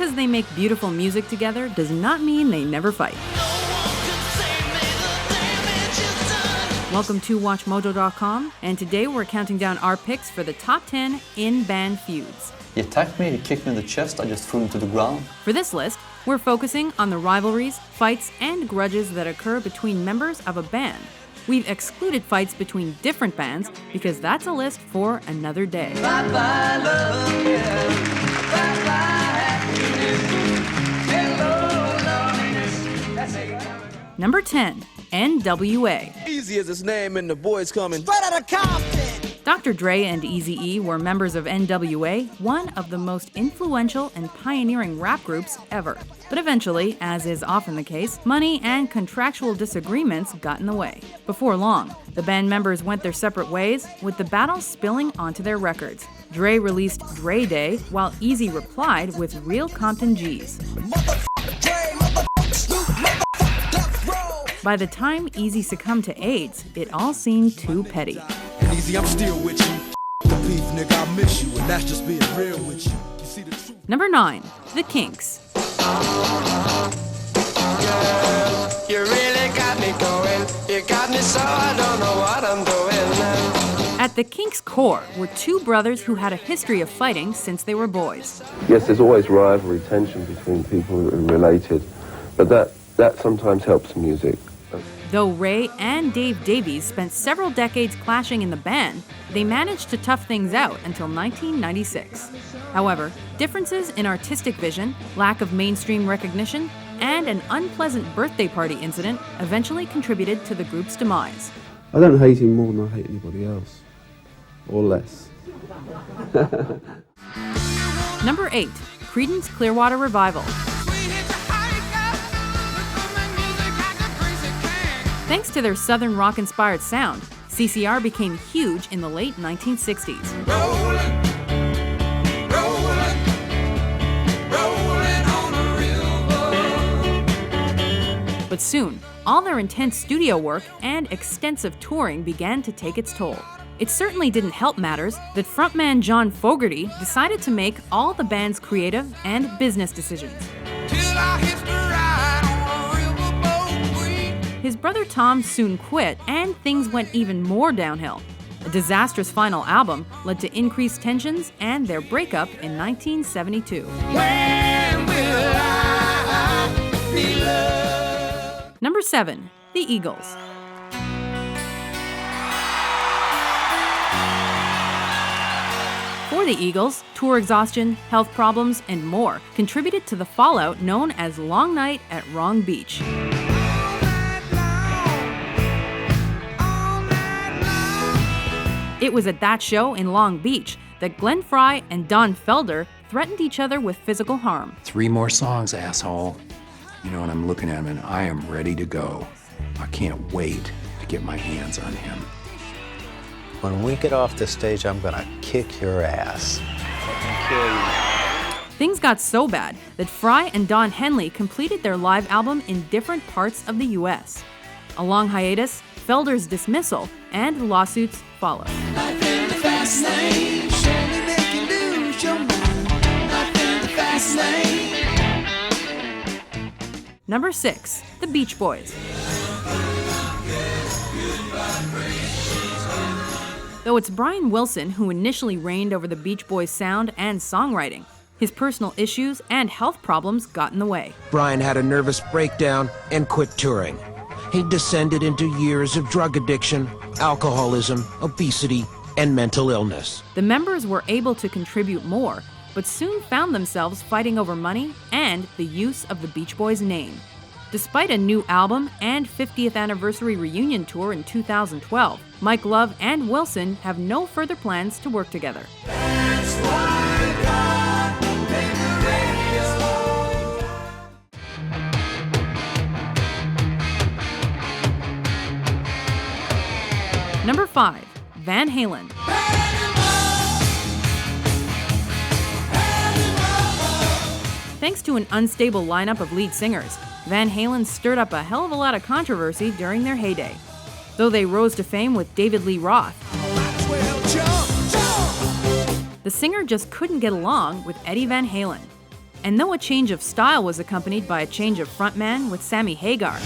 because they make beautiful music together does not mean they never fight. Welcome to WatchMojo.com, and today we're counting down our picks for the top 10 in-band feuds. He attacked me, he kicked me in the chest, I just threw him to the ground. For this list, we're focusing on the rivalries, fights, and grudges that occur between members of a band. We've excluded fights between different bands because that's a list for another day. Bye-bye, love, yeah. Bye-bye, happiness. Hello, loneliness. That's it. Number 10, NWA. Easy as his name and the boys coming. Straight out of Compton. Dr. Dre and Eazy-E were members of NWA, one of the most influential and pioneering rap groups ever. But eventually, as is often the case, money and contractual disagreements got in the way. Before long, the band members went their separate ways, with the battle spilling onto their records. Dre released Dre Day, while Eazy replied with Real Compton G's. By the time Eazy succumbed to AIDS, it all seemed too petty. Easy, I'm still with you. The beef, nigga, I miss you, and that's just being real with you. You see the truth. Number 9, The Kinks. You really got me going. You got me so I don't know what I'm doing now. At the Kinks' core were two brothers who had a history of fighting since they were boys. Yes, there's always rivalry, tension between people who are related, but that sometimes helps music. Though Ray and Dave Davies spent several decades clashing in the band, they managed to tough things out until 1996. However, differences in artistic vision, lack of mainstream recognition, and an unpleasant birthday party incident eventually contributed to the group's demise. I don't hate him more than I hate anybody else. Or less. Number 8, Creedence Clearwater Revival. Thanks to their southern rock-inspired sound, CCR became huge in the late 1960s. Rolling on a river. But soon, all their intense studio work and extensive touring began to take its toll. It certainly didn't help matters that frontman John Fogerty decided to make all the band's creative and business decisions. Till I hit the ride on a riverboat green. His brother Tom soon quit, and things went even more downhill. A disastrous final album led to increased tensions and their breakup in 1972. When will I be loved? Number 7, The Eagles. For the Eagles, tour exhaustion, health problems, and more contributed to the fallout known as Long Night at Wrong Beach. It was at that show in Long Beach that Glenn Frey and Don Felder threatened each other with physical harm. 3 more songs, asshole. You know, and I'm looking at him and I am ready to go. I can't wait to get my hands on him. When we get off the stage, I'm gonna kick your ass. Things got so bad that Frey and Don Henley completed their live album in different parts of the US. A long hiatus, Felder's dismissal, and lawsuits followed. Life in the fast lane, surely make you lose your mind. Life in the fast lane. Number 6, The Beach Boys. Though it's Brian Wilson who initially reigned over the Beach Boys' sound and songwriting, his personal issues and health problems got in the way. Brian had a nervous breakdown and quit touring. He descended into years of drug addiction, alcoholism, obesity, and mental illness. The members were able to contribute more, but soon found themselves fighting over money and the use of the Beach Boys' name. Despite a new album and 50th anniversary reunion tour in 2012, Mike Love and Wilson have no further plans to work together. That's why God made the radio. Number 5, Van Halen. Thanks to an unstable lineup of lead singers, Van Halen stirred up a hell of a lot of controversy during their heyday. Though they rose to fame with David Lee Roth, the singer just couldn't get along with Eddie Van Halen. And though a change of style was accompanied by a change of frontman with Sammy Hagar,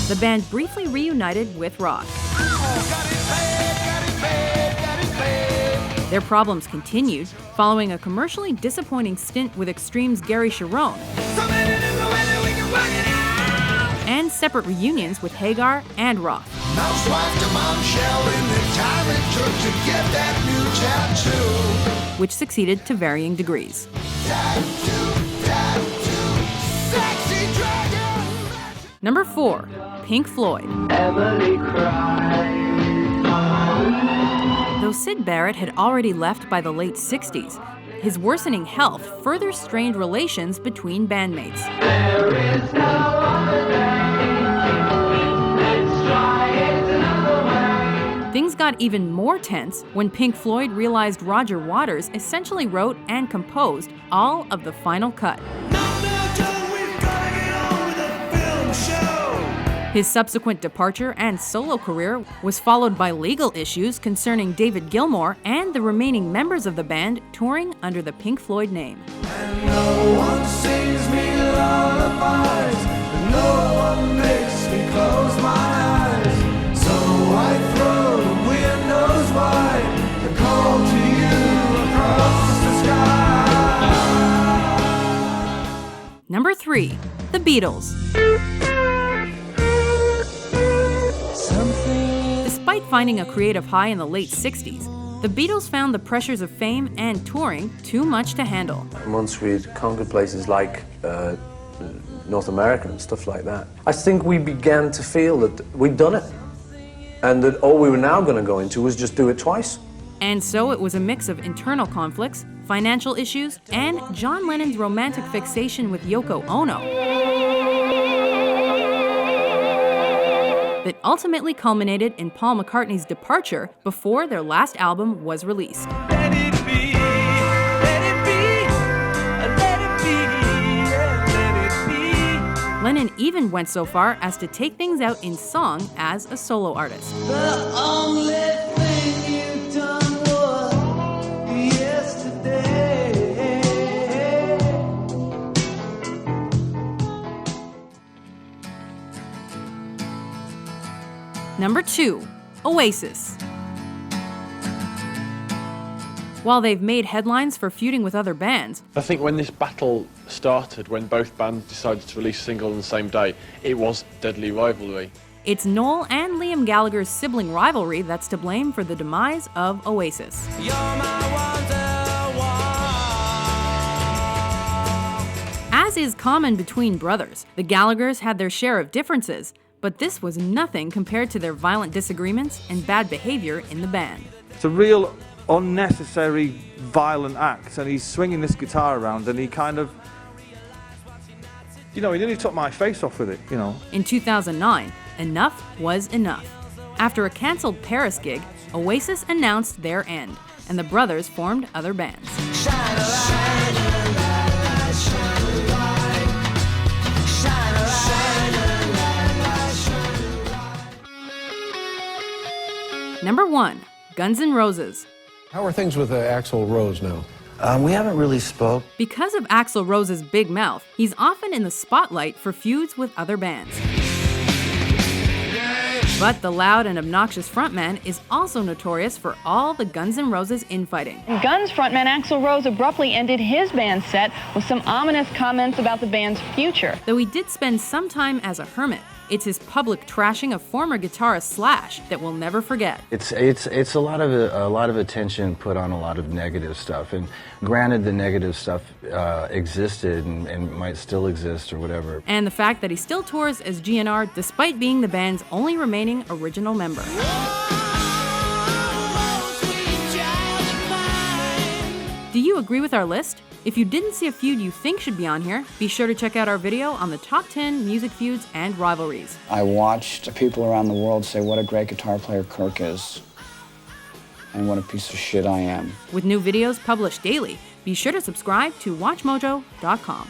the band briefly reunited with Roth. Their problems continued following a commercially disappointing stint with Extreme's Gary Cherone, and separate reunions with Hagar and Roth. Which succeeded to varying degrees. Number 4, Pink Floyd. Though Syd Barrett had already left by the late 60s, his worsening health further strained relations between bandmates. Things got even more tense when Pink Floyd realized Roger Waters essentially wrote and composed all of the final cut. His subsequent departure and solo career was followed by legal issues concerning David Gilmour and the remaining members of the band touring under the Pink Floyd name. And no one sings me lullabies, no one makes me close my eyes. So I throw the windows wide and call to you across the sky. Number 3, The Beatles. Despite finding a creative high in the late 60s, the Beatles found the pressures of fame and touring too much to handle. Once we'd conquered places like North America and stuff like that, I think we began to feel that we'd done it, and that all we were now going to go into was just do it twice. And so it was a mix of internal conflicts, financial issues, and John Lennon's romantic fixation with Yoko Ono that ultimately culminated in Paul McCartney's departure before their last album was released. Let it be, let it be, let it be, let it be. Lennon even went so far as to take things out in song as a solo artist. The only thing you've done was yesterday. Number 2, Oasis. While they've made headlines for feuding with other bands, I think when this battle started, when both bands decided to release a single on the same day, it was deadly rivalry. it's Noel and Liam Gallagher's sibling rivalry that's to blame for the demise of Oasis. As is common between brothers, the Gallaghers had their share of differences, but this was nothing compared to their violent disagreements and bad behavior in the band. It's a real unnecessary violent act, and he's swinging this guitar around and he kind of, he nearly took my face off with it, In 2009, enough was enough. After a cancelled Paris gig, Oasis announced their end, and the brothers formed other bands. Number 1, Guns N' Roses. How are things with Axl Rose now? We haven't really spoke. Because of Axl Rose's big mouth, he's often in the spotlight for feuds with other bands. But the loud and obnoxious frontman is also notorious for all the Guns N' Roses infighting. Guns frontman Axl Rose abruptly ended his band set with some ominous comments about the band's future. Though he did spend some time as a hermit, it's his public trashing of former guitarist Slash that we'll never forget. It's a lot of attention put on a lot of negative stuff, and granted the negative stuff existed and might still exist or whatever. And the fact that he still tours as GNR despite being the band's only remaining original member. Do you agree with our list? If you didn't see a feud you think should be on here, be sure to check out our video on the top 10 music feuds and rivalries. I watched people around the world say what a great guitar player Kirk is, and what a piece of shit I am. With new videos published daily, be sure to subscribe to WatchMojo.com.